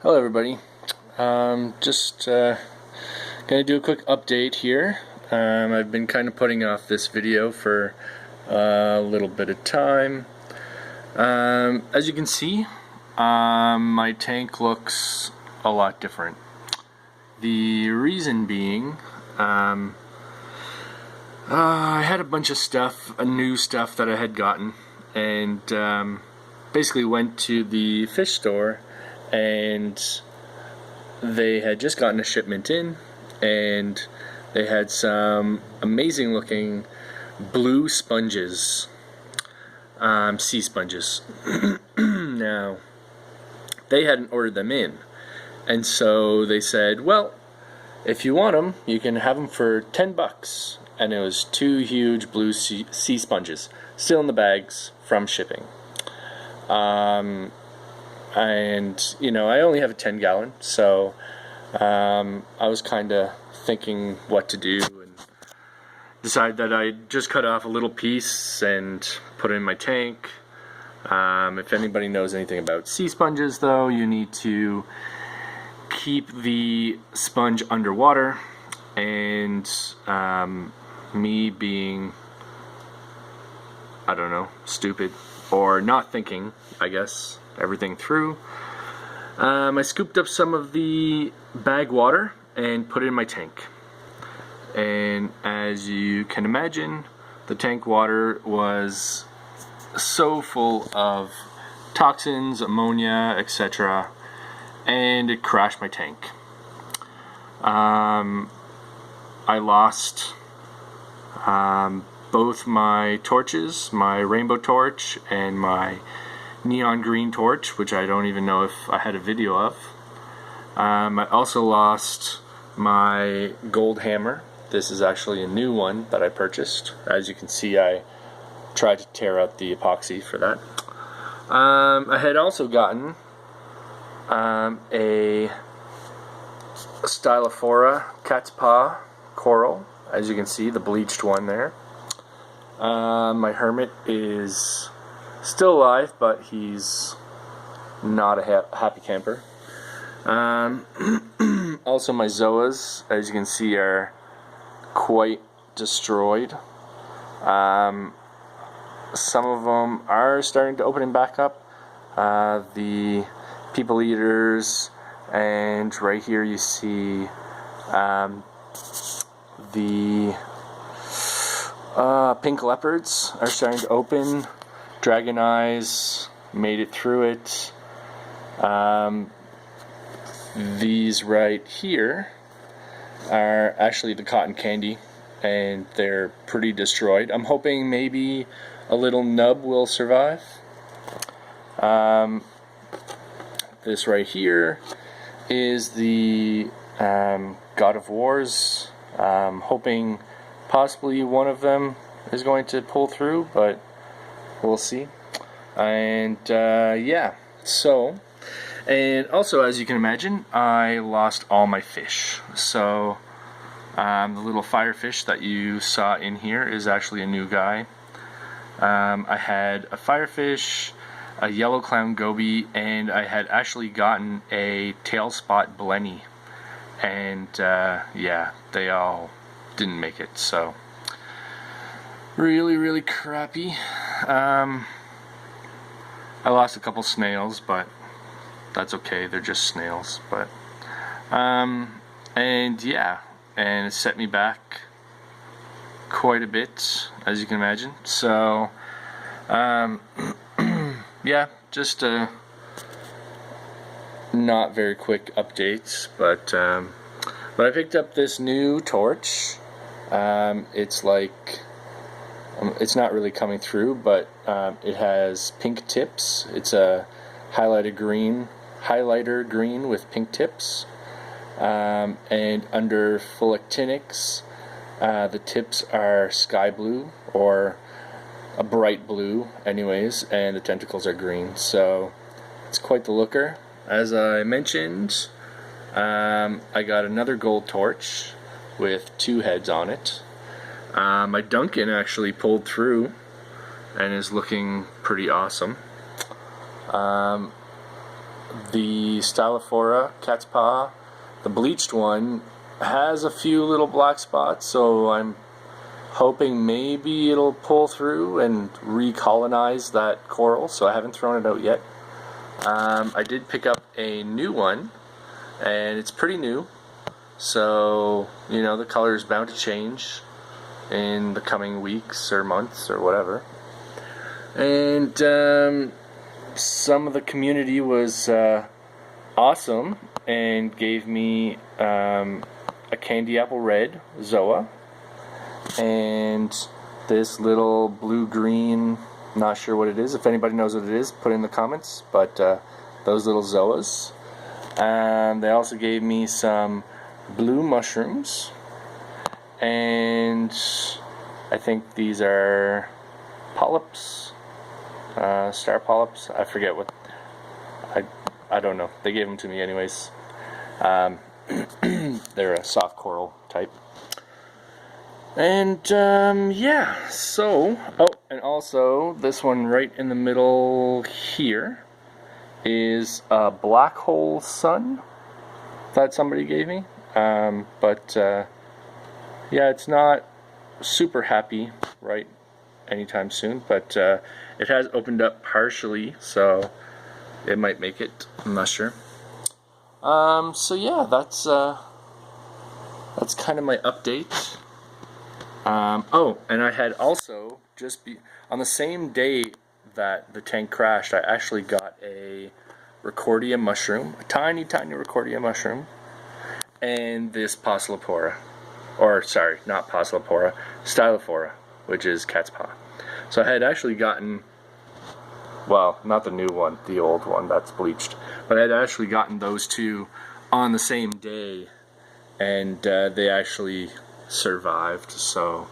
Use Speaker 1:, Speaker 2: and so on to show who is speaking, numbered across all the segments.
Speaker 1: Hello everybody. Just gonna do a quick update here. I've been kind of putting off this video for a little bit of time. As you can see, my tank looks a lot different. The reason being, I had a bunch of stuff, new stuff that I had gotten, and basically went to the fish store, and they had just gotten a shipment in, and they had some amazing looking blue sponges, sea sponges. Now, they hadn't ordered them in, and so they said, well, if you want them, you can have them for $10. And it was two huge blue sea sponges, still in the bags from shipping. And you know, I only have a 10-gallon, so I was kind of thinking what to do, and decided that I'd just cut off a little piece and put it in my tank. If anybody knows anything about sea sponges, though, you need to keep the sponge underwater, and me being, I don't know, stupid or not thinking, I guess, everything through, I scooped up some of the bag water and put it in my tank. And as you can imagine, the tank water was so full of toxins, ammonia, etc., and it crashed my tank. I lost both my torches, my rainbow torch and my neon green torch, which I don't even know if I had a video of. I also lost my gold hammer. This is actually a new one that I purchased. As you can see, I tried to tear out the epoxy for that. I had also gotten a Stylophora cat's paw coral, as you can see, the bleached one there. My hermit is still alive, but he's not a happy camper. Also, my zoas, as you can see, are quite destroyed. Some of them are starting to open back up. The people eaters, and right here you see the pink leopards are starting to open. Dragon eyes made it through it. These right here are actually the cotton candy, and they're pretty destroyed. I'm hoping maybe a little nub will survive. This right here is the God of Wars. Hoping possibly one of them is going to pull through, but we'll see. And yeah, so, and also, as you can imagine, I lost all my fish. So the little firefish that you saw in here is actually a new guy. I had a firefish, a yellow clown goby, and I had actually gotten a tail spot blenny. And yeah, they all didn't make it, so really crappy. I lost a couple snails, but that's okay, they're just snails. But and yeah, and it set me back quite a bit, as you can imagine. So yeah, just not very quick updates, but I picked up this new torch. It's like, it's not really coming through, but it has pink tips. It's a highlighter green with pink tips, and under full actinics, the tips are sky blue, or a bright blue anyways, and the tentacles are green, so it's quite the looker. As I mentioned, I got another gold torch with 2 heads on it. My Duncan actually pulled through and is looking pretty awesome. the Stylophora cat's paw, the bleached one, has a few little black spots, so I'm hoping maybe it'll pull through and recolonize that coral, so I haven't thrown it out yet. I did pick up a new one, and it's pretty new, so you know the color is bound to change in the coming weeks or months or whatever. And some of the community was awesome and gave me a candy apple red Zoa and this little blue-green, not sure what it is. If anybody knows what it is, put it in the comments. But those little Zoas. They also gave me some blue mushrooms, and I think these are polyps, star polyps. I forget what. I don't know. They gave them to me anyways. They're a soft coral type. And yeah, so, oh, and also this one right in the middle here is a black hole sun that somebody gave me. But yeah, it's not super happy right anytime soon, but it has opened up partially, so it might make it. I'm not sure. So yeah, that's kind of my update. Oh, and I had also on the same day that the tank crashed, I actually got a Recordia mushroom, a tiny Recordia mushroom, and this Poecilophora, or sorry, not Poecilophora, Stylophora, which is cat's paw. So I had actually gotten, well, not the new one, the old one that's bleached, but I had actually gotten those two on the same day, and they actually survived. So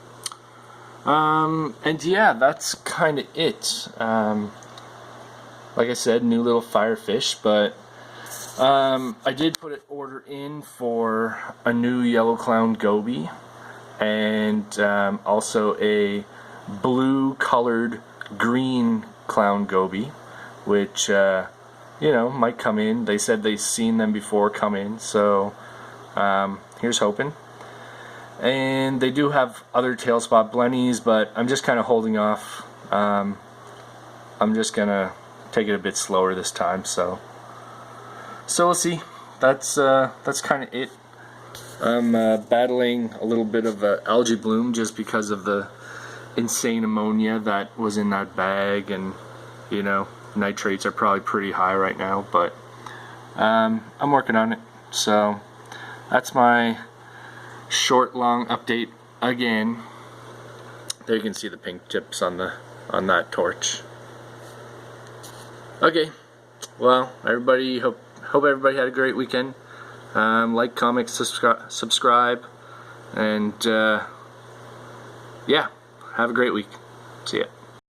Speaker 1: and yeah, that's kind of it. Like I said, new little firefish, but I did put an order in for a new yellow clown goby, and also a blue colored green clown goby, which you know, might come in. They said they've seen them before come in, so here's hoping. And they do have other tail spot blennies, but I'm just kind of holding off. I'm just gonna take it a bit slower this time, so we'll see. That's kind of it. I'm battling a little bit of algae bloom just because of the insane ammonia that was in that bag, and you know, nitrates are probably pretty high right now, but I'm working on it. So that's my short long update again. There you can see the pink tips on that torch. Okay, well, everybody, hope everybody had a great weekend. Like, comment, subscribe, and yeah, have a great week. See ya.